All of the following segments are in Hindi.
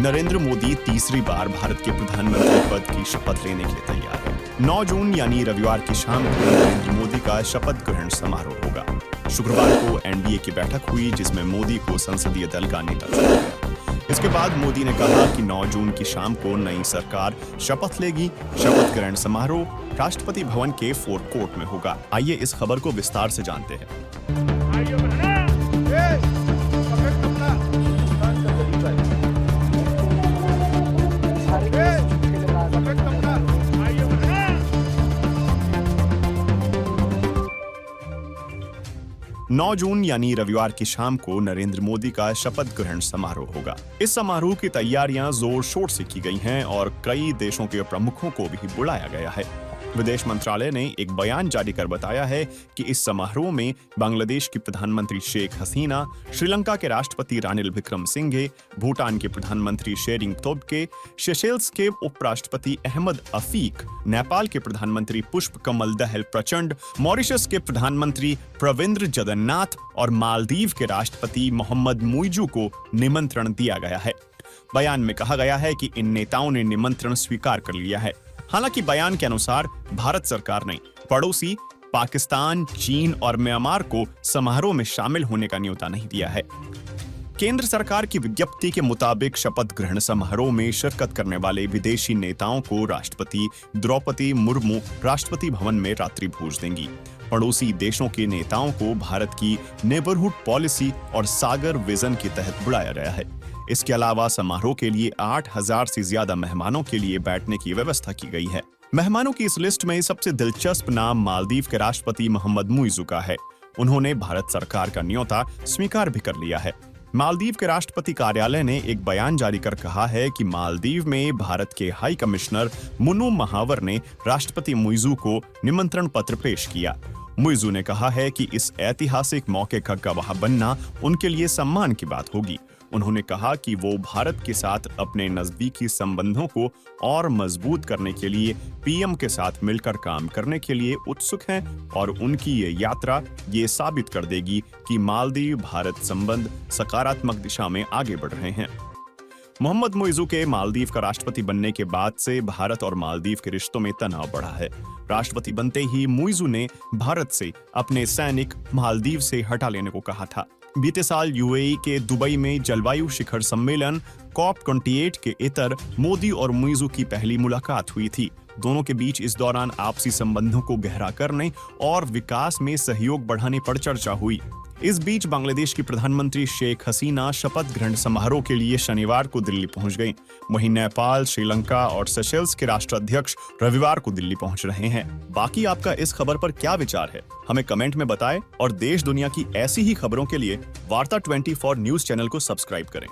नरेंद्र मोदी तीसरी बार भारत के प्रधानमंत्री पद की शपथ लेने के लिए तैयार है। 9 जून यानी रविवार की शाम को नरेंद्र मोदी का शपथ ग्रहण समारोह होगा। शुक्रवार को एनडीए की बैठक हुई जिसमें मोदी को संसदीय दल का नेता चुना गया। इसके बाद मोदी ने कहा कि 9 जून की शाम को नई सरकार शपथ लेगी। शपथ ग्रहण समारोह राष्ट्रपति भवन के फोर्ट कोर्ट में होगा। आइए इस खबर को विस्तार से जानते हैं। नौ जून यानी रविवार की शाम को नरेंद्र मोदी का शपथ ग्रहण समारोह होगा। इस समारोह की तैयारियां जोर शोर से की गई हैं और कई देशों के प्रमुखों को भी बुलाया गया है। विदेश मंत्रालय ने एक बयान जारी कर बताया है कि इस समारोह में बांग्लादेश की प्रधानमंत्री शेख हसीना, श्रीलंका के राष्ट्रपति रानिल विक्रमसिंघे, भूटान के प्रधानमंत्री शेरिंग तोब्गे, सेशेल्स के उपराष्ट्रपति अहमद अफीक, नेपाल के प्रधानमंत्री पुष्प कमल दहल प्रचंड, मॉरिशस के प्रधानमंत्री प्रविंद्र जगन्नाथ और मालदीव के राष्ट्रपति मोहम्मद मुइजू को निमंत्रण दिया गया है। बयान में कहा गया है कि इन नेताओं ने निमंत्रण स्वीकार कर लिया है। हालांकि बयान के अनुसार भारत सरकार ने पड़ोसी पाकिस्तान, चीन और म्यांमार को समारोह में शामिल होने का न्योता नहीं दिया है। केंद्र सरकार की विज्ञप्ति के मुताबिक शपथ ग्रहण समारोह में शिरकत करने वाले विदेशी नेताओं को राष्ट्रपति द्रौपदी मुर्मू राष्ट्रपति भवन में रात्रि भोज देंगी। पड़ोसी देशों के नेताओं को भारत की नेबरहुड पॉलिसी और सागर विजन के तहत बुलाया गया है। इसके अलावा समारोह के लिए 8000 से ज्यादा मेहमानों के लिए बैठने की व्यवस्था की गई है। मेहमानों की इस लिस्ट में सबसे दिलचस्प नाम मालदीव के राष्ट्रपति मोहम्मद मुइजू का है। उन्होंने भारत सरकार का न्योता स्वीकार भी कर लिया है। मालदीव के राष्ट्रपति कार्यालय ने एक बयान जारी कर कहा है कि मालदीव में भारत के हाई कमिश्नर मुन्नू महावर ने राष्ट्रपति मुइजू को निमंत्रण पत्र पेश किया। मुइजू ने कहा है कि इस ऐतिहासिक मौके का गवाह बनना उनके लिए सम्मान की बात होगी। उन्होंने कहा कि वो भारत के साथ अपने नजदीकी संबंधों को और मजबूत करने के लिए पीएम के साथ मिलकर काम करने के लिए उत्सुक हैं और उनकी ये यात्रा ये साबित कर देगी कि मालदीव भारत संबंध सकारात्मक दिशा में आगे बढ़ रहे हैं। मोहम्मद मुइजू के मालदीव का राष्ट्रपति बनने के बाद से भारत और मालदीव के रिश्तों में तनाव बढ़ा है। राष्ट्रपति बनते ही मुइजू ने भारत से अपने सैनिक मालदीव से हटा लेने को कहा था। बीते साल यूएई के दुबई में जलवायु शिखर सम्मेलन COP28 के इतर मोदी और मुइजू की पहली मुलाकात हुई थी। दोनों के बीच इस दौरान आपसी संबंधों को गहरा करने और विकास में सहयोग बढ़ाने पर चर्चा हुई। इस बीच बांग्लादेश की प्रधानमंत्री शेख हसीना शपथ ग्रहण समारोह के लिए शनिवार को दिल्ली पहुंच गईं। वहीं नेपाल, श्रीलंका और सेशेल्स के राष्ट्राध्यक्ष रविवार को दिल्ली पहुंच रहे हैं। बाकी आपका इस खबर पर क्या विचार है, हमें कमेंट में बताएं और देश दुनिया की ऐसी ही खबरों के लिए वार्ता 24 न्यूज चैनल को सब्सक्राइब करें।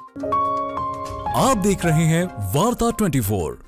आप देख रहे हैं वार्ता 24।